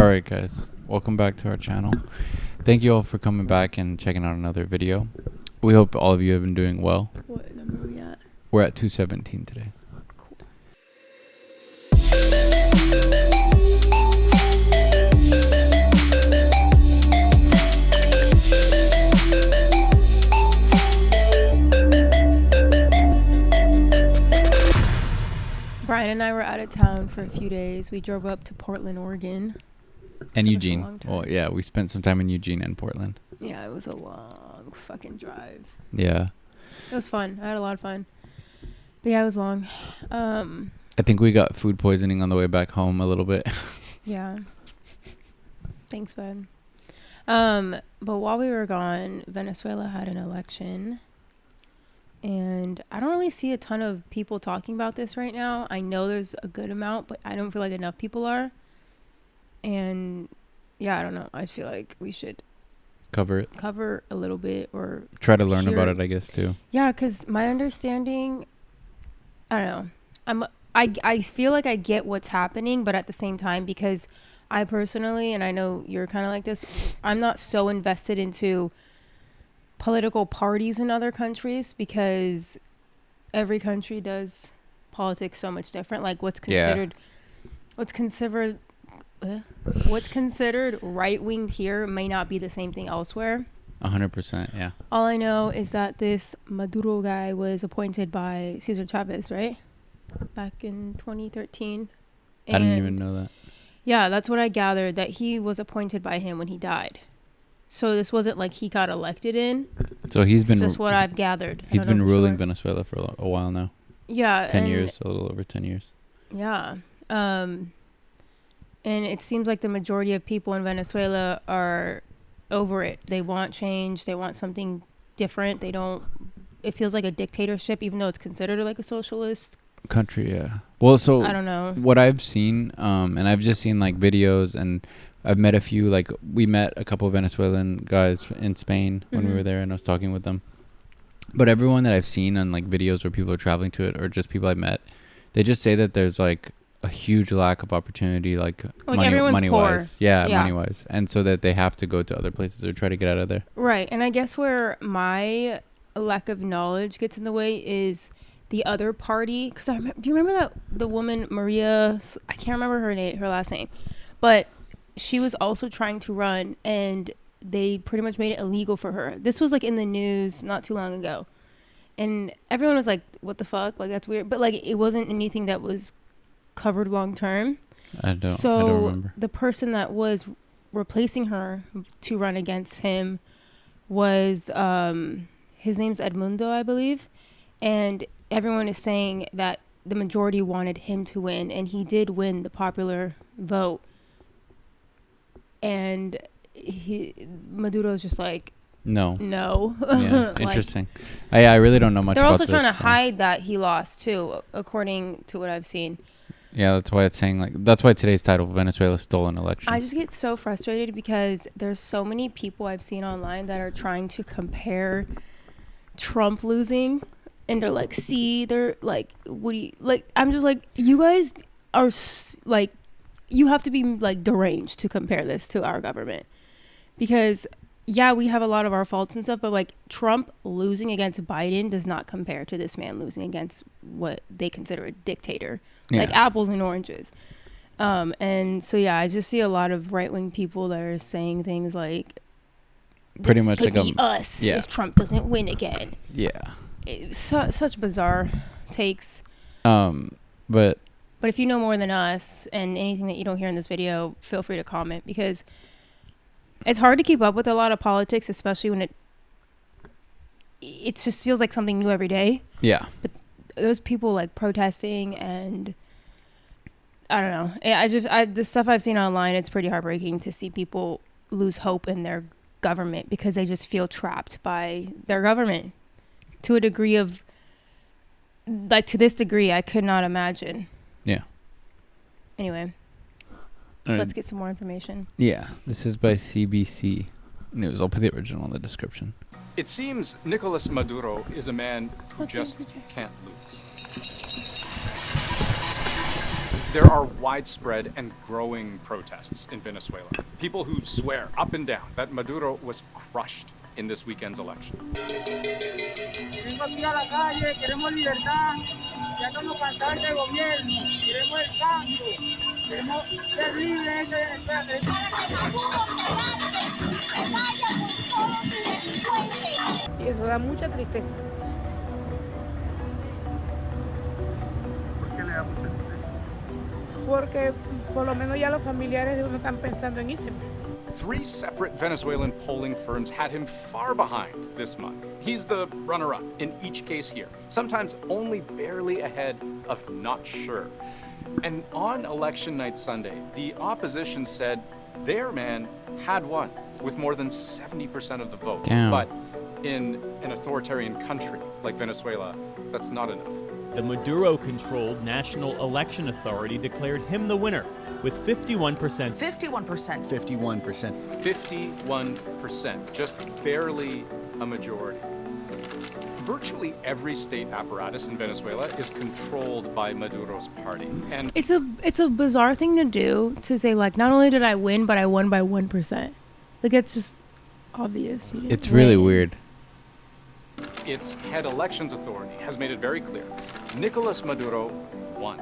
Alright guys, welcome back to our channel. Thank you all for coming back and checking out another video. We hope all of you have been doing well. What number are we at? We're at 217 today. Cool. Brian and I were out of town for a few days. We drove up to Portland, Oregon. And Took us a Eugene. long time. Well, yeah, we spent some time in Eugene and Portland. Yeah, it was a long fucking drive. Yeah. It was fun. I had a lot of fun. But yeah, it was long. I think we got food poisoning on the way back home a little bit. Yeah. Thanks, bud. But while we were gone, Venezuela had an election. And I don't really see a ton of people talking about this right now. I know there's a good amount, but I don't feel like enough people are. And yeah, I don't know. I feel like we should cover a little bit or try to learn about it, I guess, too. Yeah, because my understanding, I don't know. I feel like I get what's happening, but at the same time, because I personally, and I know you're kind of like this, I'm not so invested into political parties in other countries because every country does politics so much different. Like what's considered right-winged here may not be the same thing elsewhere. 100%, yeah. All I know is that this Maduro guy was appointed by Cesar Chavez, right? Back in 2013. I didn't even know that. Yeah, that's what I gathered, that he was appointed by him when he died. So this wasn't like he got elected in. So he's been... It's just what I've gathered. He's been ruling Venezuela for a while now. Yeah. 10 years, a little over 10 years. Yeah. And it seems like the majority of people in Venezuela are over it. They want change. They want something different. It feels like a dictatorship, even though it's considered like a socialist country. Yeah. Well, so I don't know what I've seen, and I've just seen like videos, and I've met a few, like we met a couple of Venezuelan guys in Spain when we were there, and I was talking with them. But everyone that I've seen on like videos where people are traveling to it, or just people I've met, they just say that there's like a huge lack of opportunity, like money wise. Yeah, money wise. And so that they have to go to other places or try to get out of there. Right. And I guess where my lack of knowledge gets in the way is the other party. Because do you remember that the woman, Maria, I can't remember her last name, but she was also trying to run and they pretty much made it illegal for her. This was like in the news not too long ago. And everyone was like, what the fuck? Like, that's weird. But like, it wasn't anything that was covered long term. I don't remember. The person that was replacing her to run against him was his name's Edmundo, I believe, and everyone is saying that the majority wanted him to win, and he did win the popular vote, and Maduro's just like no. Yeah, like, interesting. I really don't know much about this. They're also trying to hide that he lost too, according to what I've seen. Yeah, that's why it's saying that's why today's title, Venezuela stole an election. I just get so frustrated because there's so many people I've seen online that are trying to compare Trump losing, and they're like, see, they're like, what do you like? I'm just like, you guys are like, you have to be like deranged to compare this to our government, because yeah, we have a lot of our faults and stuff, but like Trump losing against Biden does not compare to this man losing against what they consider a dictator. Yeah. Like apples and oranges. And so, yeah, I just see a lot of right-wing people that are saying things like, pretty much could like be us if Trump doesn't win again. Yeah. Such bizarre takes. But if you know more than us and anything that you don't hear in this video, feel free to comment, because it's hard to keep up with a lot of politics, especially when it just feels like something new every day. Yeah. But those people like protesting, and I don't know. The stuff I've seen online, it's pretty heartbreaking to see people lose hope in their government because they just feel trapped by their government to a degree of, like, to this degree, I could not imagine. Yeah. Anyway, let's get some more information. Yeah, this is by CBC News. I'll put the original in the description. It seems Nicolas Maduro is a man who just can't lose. There are widespread and growing protests in Venezuela. People who swear up and down that Maduro was crushed in this weekend's election. Vengo aquí a la calle, queremos libertad, ya estamos cansados del gobierno, queremos el cambio, queremos ser libres de y eso da mucha tristeza. ¿Por qué le da mucha tristeza? Porque por lo menos ya los familiares de uno están pensando en irse. 3 separate Venezuelan polling firms had him far behind this month. He's the runner-up in each case here, sometimes only barely ahead of not sure. And on election night Sunday, the opposition said their man had won with more than 70% of the vote. Damn. But in an authoritarian country like Venezuela, that's not enough. The Maduro-controlled National Election Authority declared him the winner with 51%. 51%. 51%. 51%, just barely a majority. Virtually every state apparatus in Venezuela is controlled by Maduro's party. And It's a bizarre thing to do, to say like, not only did I win, but I won by 1%. Like, it's just obvious. You didn't It's really win. weird. its head elections authority has made it very clear Nicolas Maduro won,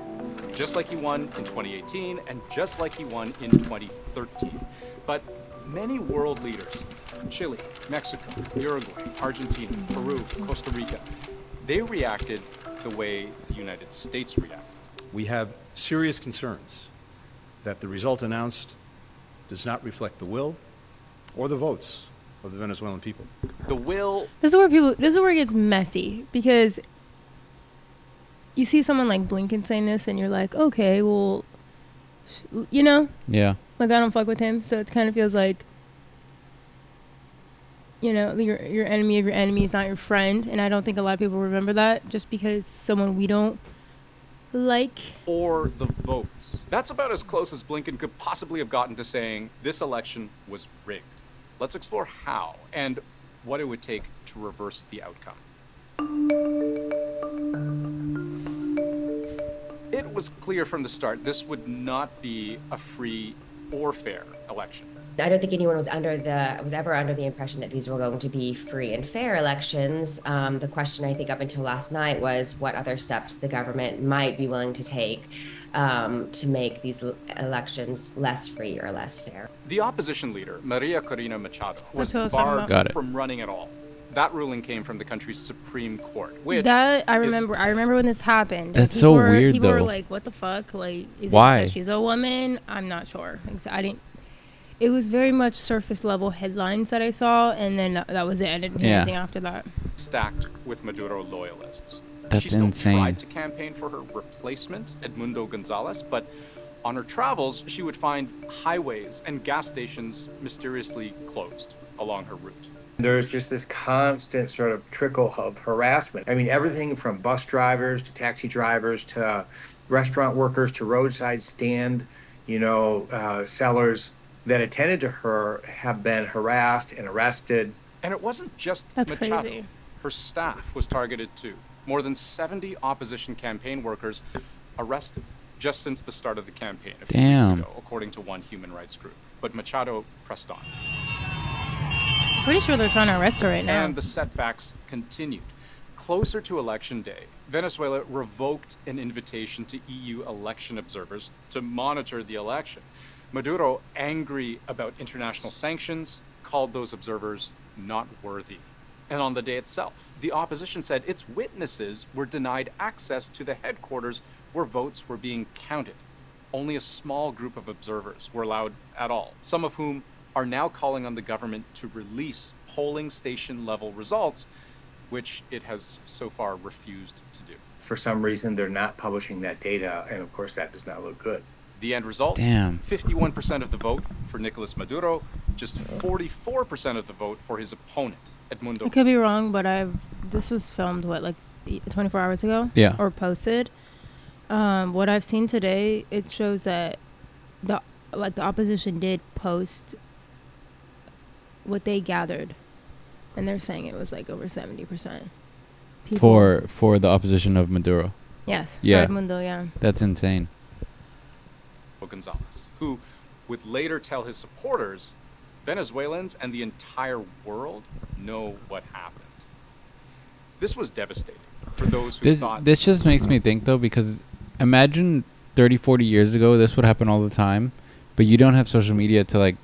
just like he won in 2018 and just like he won in 2013. But many world leaders, Chile, Mexico, Uruguay, Argentina, Peru, Costa Rica, they reacted the way the United States reacted. We have serious concerns that the result announced does not reflect the will or the votes of the Venezuelan people. The will This is where it gets messy, because you see someone like Blinken saying this and you're like, okay, well, you know, Yeah. like, I don't fuck with him. So it kind of feels like, you know, your enemy of your enemy is not your friend. And I don't think a lot of people remember that, just because someone we don't like. or the votes. That's about as close as Blinken could possibly have gotten to saying this election was rigged. Let's explore how and what it would take to reverse the outcome. It was clear from the start this would not be a free or fair election. I don't think anyone was ever under the impression that these were going to be free and fair elections. The question, I think, up until last night was what other steps the government might be willing to take to make these elections less free or less fair. The opposition leader, Maria Corina Machado, was That's what I was talking barred about. Got it. from running at all. That ruling came from the country's Supreme Court, which That I is- remember. I remember when this happened. That's People so were- weird, People were though. like, "What the fuck? Like, is Why? it because she's a woman?" I'm not sure. I didn't. It was very much surface level headlines that I saw, and then that was it. I didn't hear Yeah. anything after that. stacked with Maduro loyalists. That's she still insane. tried to campaign for her replacement, Edmundo Gonzalez, but on her travels, she would find highways and gas stations mysteriously closed along her route. There's just this constant sort of trickle of harassment. I mean, everything from bus drivers to taxi drivers to restaurant workers to roadside stand, sellers that attended to her have been harassed and arrested. And it wasn't just That's Machado. crazy. Her staff was targeted too. More than 70 opposition campaign workers arrested just since the start of the campaign a few Damn. weeks ago, according to one human rights group. But Machado pressed on. Pretty sure they're trying to arrest her right now. And the setbacks continued. Closer to election day, Venezuela revoked an invitation to EU election observers to monitor the election. Maduro, angry about international sanctions, called those observers not worthy. And on the day itself, the opposition said its witnesses were denied access to the headquarters where votes were being counted. Only a small group of observers were allowed at all, some of whom are now calling on the government to release polling station level results, which it has so far refused to do. For some reason, they're not publishing that data, and of course, that does not look good. The end result? Damn. 51% of the vote for Nicolas Maduro, just 44% of the vote for his opponent, Edmundo. I could be wrong, but this was filmed 24 hours ago? Yeah. Or posted. What I've seen today, it shows that the opposition did post what they gathered, and they're saying it was like over 70%. For the opposition of Maduro. Yes. Yeah. For Edmundo, yeah. That's insane. Gonzalez, who would later tell his supporters, Venezuelans and the entire world know what happened. This was devastating for those who thought... This just makes me think, though, because imagine 30, 40 years ago, this would happen all the time, but you don't have social media to, like,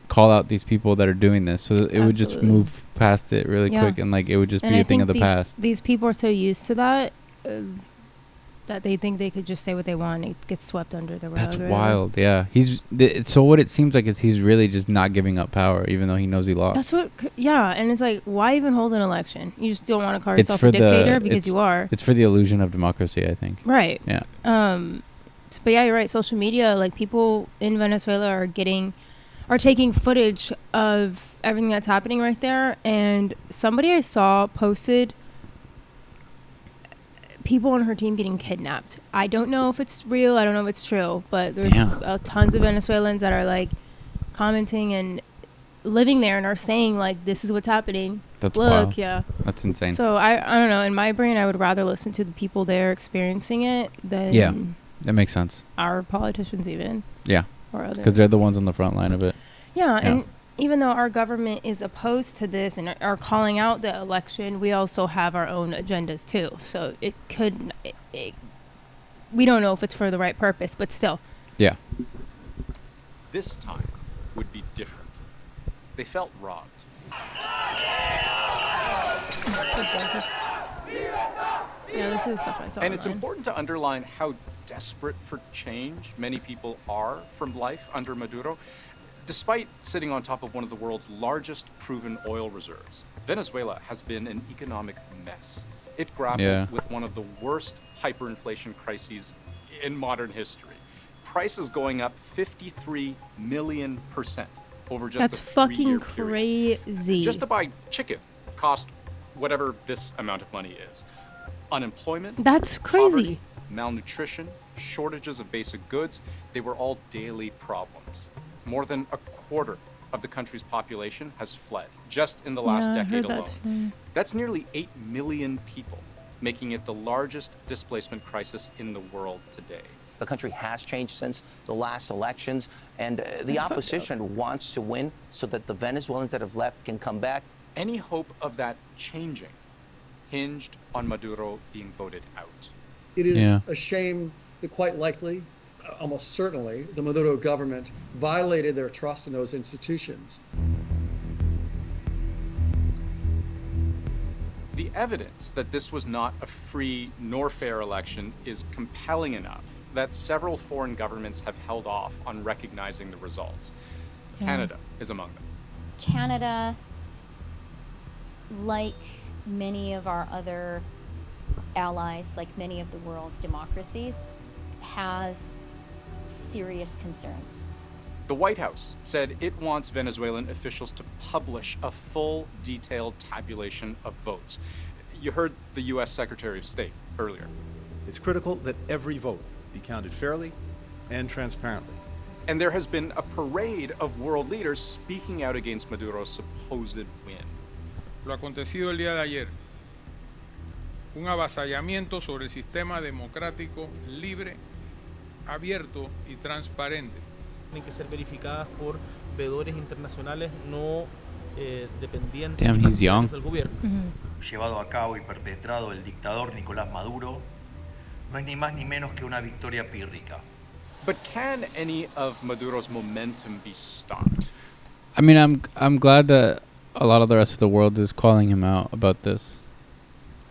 call out these people that are doing this. So it would just move past it really quick, and, like, it would just be a thing of the past. These people are so used to that that they think they could just say what they want and it gets swept under the rug. That's wild, yeah. So what it seems like is he's really just not giving up power, even though he knows he lost. That's what, yeah. And it's like, why even hold an election? You just don't want to call yourself a dictator because you are. It's for the illusion of democracy, I think. Right. Yeah. But yeah, you're right. Social media, like, people in Venezuela are taking footage of everything that's happening right there. And somebody I saw posted people on her team getting kidnapped. I don't know if it's real. I don't know if it's true. But there's tons of Venezuelans that are, like, commenting and living there and are saying, like, this is what's happening. That's Look, wild. yeah. That's insane. So I don't know. In my brain, I would rather listen to the people there experiencing it than... Yeah, that makes sense. Our politicians even. Yeah. Or other. Because they're the ones on the front line of it. Yeah, and even though our government is opposed to this and are calling out the election, we also have our own agendas too. So it could, we don't know if it's for the right purpose, but still. Yeah. This time would be different. They felt robbed. Yeah, this is stuff I saw. And it's important to underline how desperate for change many people are from life under Maduro. Despite sitting on top of one of the world's largest proven oil reserves, Venezuela has been an economic mess. It grappled with one of the worst hyperinflation crises in modern history. Prices going up 53 million% over just That's a 3-year fucking period. crazy. Just to buy chicken cost whatever this amount of money is. Unemployment, that's crazy. Poverty, malnutrition, shortages of basic goods, they were all daily problems. More than a quarter of the country's population has fled just in the last decade alone. That's nearly 8 million people, making it the largest displacement crisis in the world today. The country has changed since the last elections, and the opposition wants to win so that the Venezuelans that have left can come back. Any hope of that changing hinged on Maduro being voted out. It is a shame that quite likely, almost certainly, the Maduro government violated their trust in those institutions. The evidence that this was not a free nor fair election is compelling enough that several foreign governments have held off on recognizing the results. Canada is among them. Canada, like many of our other allies, like many of the world's democracies, has serious concerns. The White House said it wants Venezuelan officials to publish a full, detailed tabulation of votes. You heard the U.S. Secretary of State earlier. It's critical that every vote be counted fairly and transparently. And there has been a parade of world leaders speaking out against Maduro's supposed win. Lo acontecido el día de ayer, un avasallamiento sobre el sistema democrático libre, abierto y transparente. Tienen que ser verificadas por veedores internacionales no dependientes del gobierno. Llevado a cabo y perpetrado el dictador Nicolás Maduro no es ni más ni menos que una victoria pírrica. But can any of Maduro's momentum be stopped? I mean, I'm glad that a lot of the rest of the world is calling him out about this.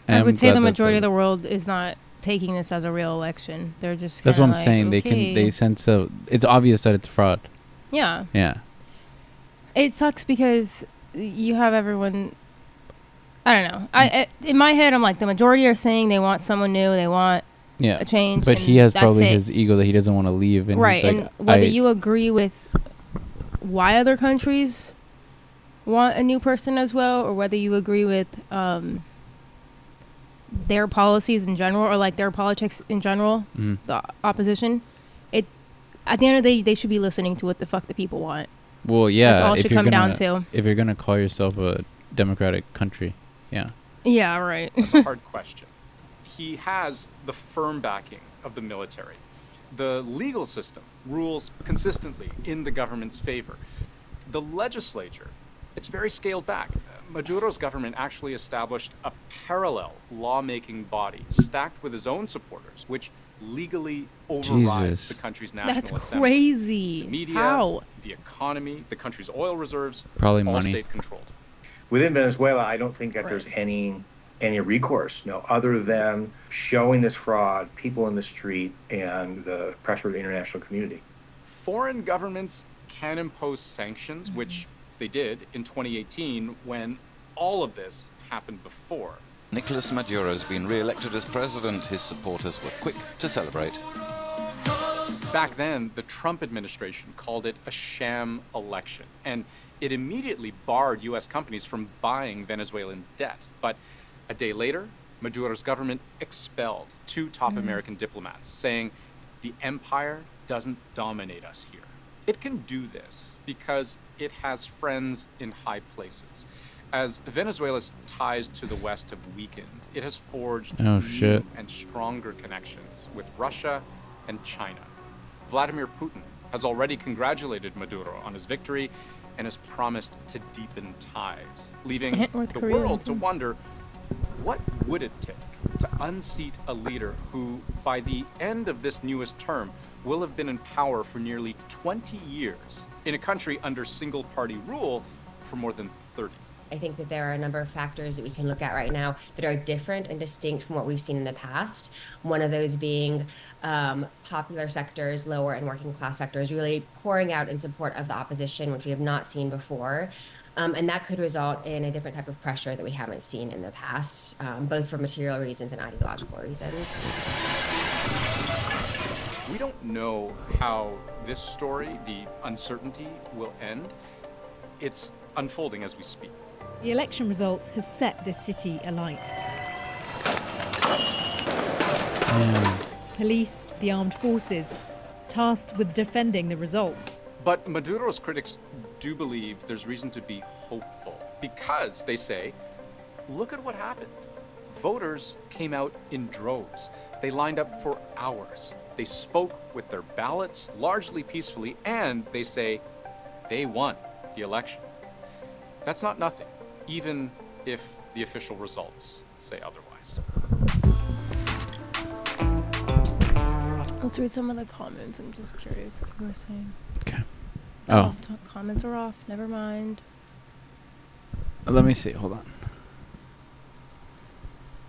I would say the majority of the world is not taking this as a real election. They're just that's what I'm like, saying. Okay. They sense it's obvious that it's fraud. Yeah. Yeah. It sucks because you have everyone. I don't know. In my head, I'm like, the majority are saying they want someone new. They want a change. But he has probably his ego that he doesn't want to leave. And right. He's like, and whether you agree with why other countries want a new person as well, or whether you agree with their policies in general, or like their politics in general, the opposition, at the end of the day, they should be listening to what the fuck the people want. Well, yeah. That's all it should come down to. If you're going to call yourself a democratic country, yeah. Yeah, right. That's a hard question. He has the firm backing of the military. The legal system rules consistently in the government's favor. The legislature, it's very scaled back. Maduro's government actually established a parallel lawmaking body stacked with his own supporters, which legally overrides the country's national That's assembly. crazy. The media, How? the economy, the country's oil reserves, Probably all money. state-controlled. Within Venezuela, I don't think that there's any recourse, other than showing this fraud, people in the street, and the pressure of the international community. Foreign governments can impose sanctions, which they did in 2018 when all of this happened before. Nicolas Maduro's been re-elected as president. His supporters were quick to celebrate. Back then, the Trump administration called it a sham election, and it immediately barred U.S. companies from buying Venezuelan debt. But a day later, Maduro's government expelled 2 top American diplomats, saying the empire doesn't dominate us here. It can do this because it has friends in high places. As Venezuela's ties to the West have weakened, it has forged new and stronger connections with Russia and China. Vladimir Putin has already congratulated Maduro on his victory and has promised to deepen ties, leaving the world to wonder, what would it take to unseat a leader who, by the end of this newest term, will have been in power for nearly 20 years in a country under single-party rule for more than 30? I think that there are a number of factors that we can look at right now that are different and distinct from what we've seen in the past. One of those being popular sectors, lower and working class sectors, really pouring out in support of the opposition, which we have not seen before. And that could result in a different type of pressure that we haven't seen in the past, both for material reasons and ideological reasons. We don't know how this story, the uncertainty, will end. It's unfolding as we speak. The election result has set this city alight. Police, the armed forces, tasked with defending the result. But Maduro's critics do believe there's reason to be hopeful because, they say, look at what happened. Voters came out in droves. They lined up for hours. They spoke with their ballots, largely peacefully, and they say they won the election. That's not nothing, even if the official results say otherwise. Let's read some of the comments. I'm just curious what you were saying. Okay. Comments are off. Never mind. Let me see. Hold on.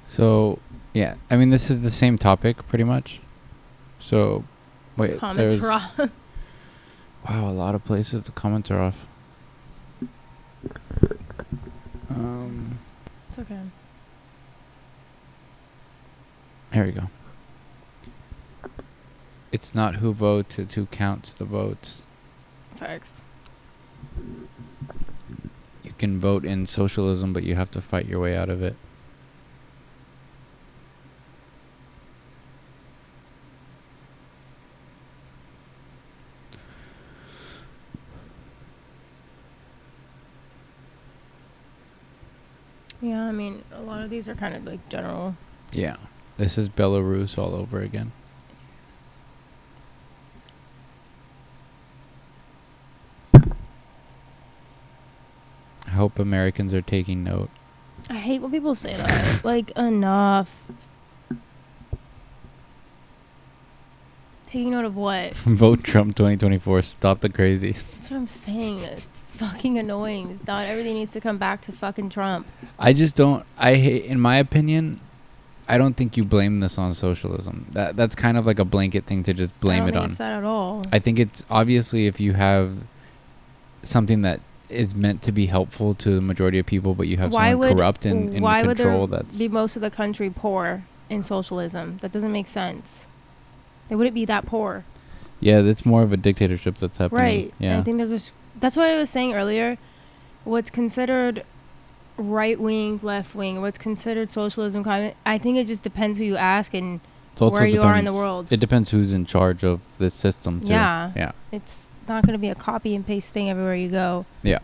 So, yeah. I mean, this is the same topic, pretty much. So, wait. Comments are off. Wow, a lot of places the comments are off. It's okay. Here we go. It's not who votes, it's who counts the votes. Facts. You can vote in socialism, but you have to fight your way out of it. Yeah, I mean, a lot of these are kind of like general. Yeah. This is Belarus all over again. I hope Americans are taking note. I hate when people say that. Like, enough. Taking note of what? Vote Trump 2024. Stop the crazy. That's what I'm saying. It's fucking annoying. It's not everything needs to come back to fucking Trump. I just don't. I hate. In my opinion, I don't think you blame this on socialism. That's kind of like a blanket thing to just blame it on. I don't think it's that at all. I think it's obviously if you have something that is meant to be helpful to the majority of people, but you have someone corrupt and in why control. Would there that's be most of the country poor in socialism? That doesn't make sense. They wouldn't be that poor. Yeah, that's more of a dictatorship that's happening. Right. Yeah. I think they're just. That's why I was saying earlier. What's considered right wing, left wing, what's considered socialism, I think it just depends who you ask and where you are in the world. It depends who's in charge of the system too. Yeah. Yeah. It's not going to be a copy and paste thing everywhere you go. Yeah.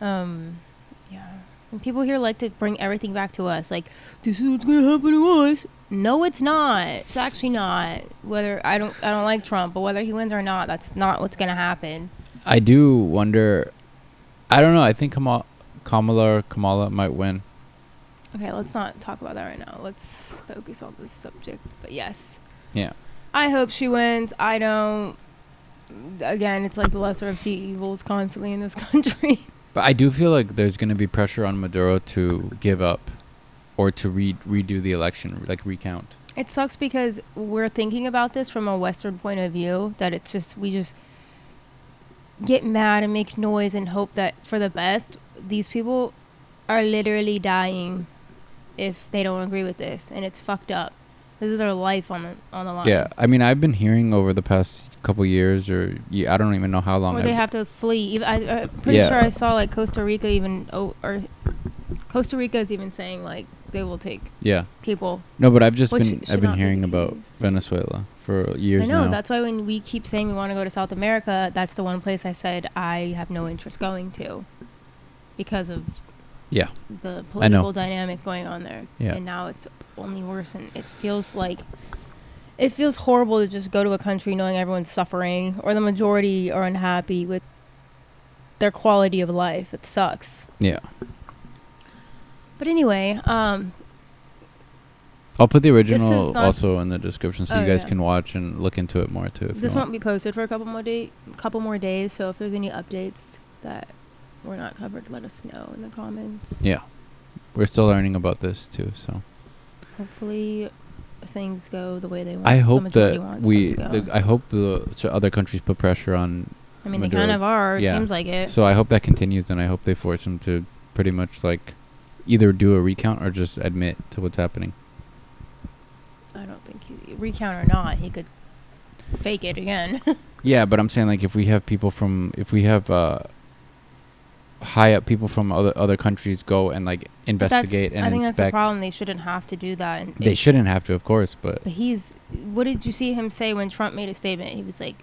Yeah. And people here like to bring everything back to us. Like, this is what's going to happen to us. No, it's not. It's actually not. Whether I don't like Trump, but whether he wins or not, that's not what's going to happen. I do wonder. I don't know. I think Kamala might win. Okay, let's not talk about that right now. Let's focus on this subject. But yes. Yeah. I hope she wins. I don't. Again, it's like the lesser of two evils constantly in this country. But I do feel like there's going to be pressure on Maduro to give up or to redo the election, like recount. It sucks because we're thinking about this from a Western point of view, that it's just, we just get mad and make noise and hope that for the best. These people are literally dying if they don't agree with this, and it's fucked up. This is their life on the line. Yeah, I mean, I've been hearing over the past couple years, or I don't even know how long. Or they have to flee. I'm pretty sure I saw like Costa Rica even, or Costa Rica is even saying like they will take people. No, but I've been hearing about Venezuela for years now. I know, that's why when we keep saying we want to go to South America, that's the one place I said I have no interest going to because of the political dynamic going on there. Yeah. And now it's only worse, and it feels horrible to just go to a country knowing everyone's suffering or the majority are unhappy with their quality of life. It sucks. Yeah. But anyway, I'll put the original also in the description so you guys can watch and look into it more too. This won't be posted for a couple more days, so if there's any updates that were not covered, let us know in the comments. Yeah. We're still learning about this too, so hopefully things go the way they want. I hope I hope the other countries put pressure on Maduro. They kind of are. It seems like it. So I hope that continues, and I hope they force him to pretty much like either do a recount or just admit to what's happening. I don't think recount or not, he could fake it again. Yeah, but I'm saying like if we have high up people from other countries go and like investigate and I think inspect. that's the problem. They shouldn't have to do that. And they shouldn't have to, of course, but what did you see him say when Trump made a statement? He was like,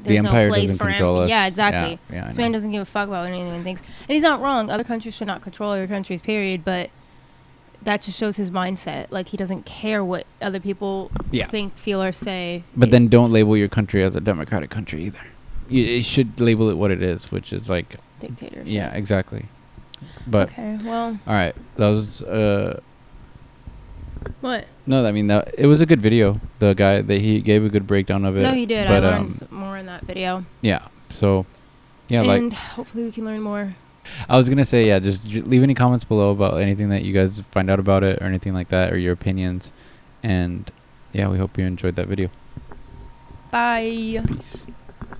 the empire doesn't control us. Yeah, exactly. Yeah, this man doesn't give a fuck about what anyone thinks. And he's not wrong. Other countries should not control other countries, period. But that just shows his mindset. Like, he doesn't care what other people think, feel, or say. But then don't label your country as a democratic country either. You should label it what it is, which is like dictatorship. Yeah, exactly. But okay, well. All right, that was what? No, I mean that it was a good video. The guy he gave a good breakdown of it. No, he did. But, I learned more in that video. Yeah. So, yeah, and hopefully we can learn more. I was gonna say, just leave any comments below about anything that you guys find out about it or anything like that, or your opinions. And yeah, we hope you enjoyed that video. Bye. Peace.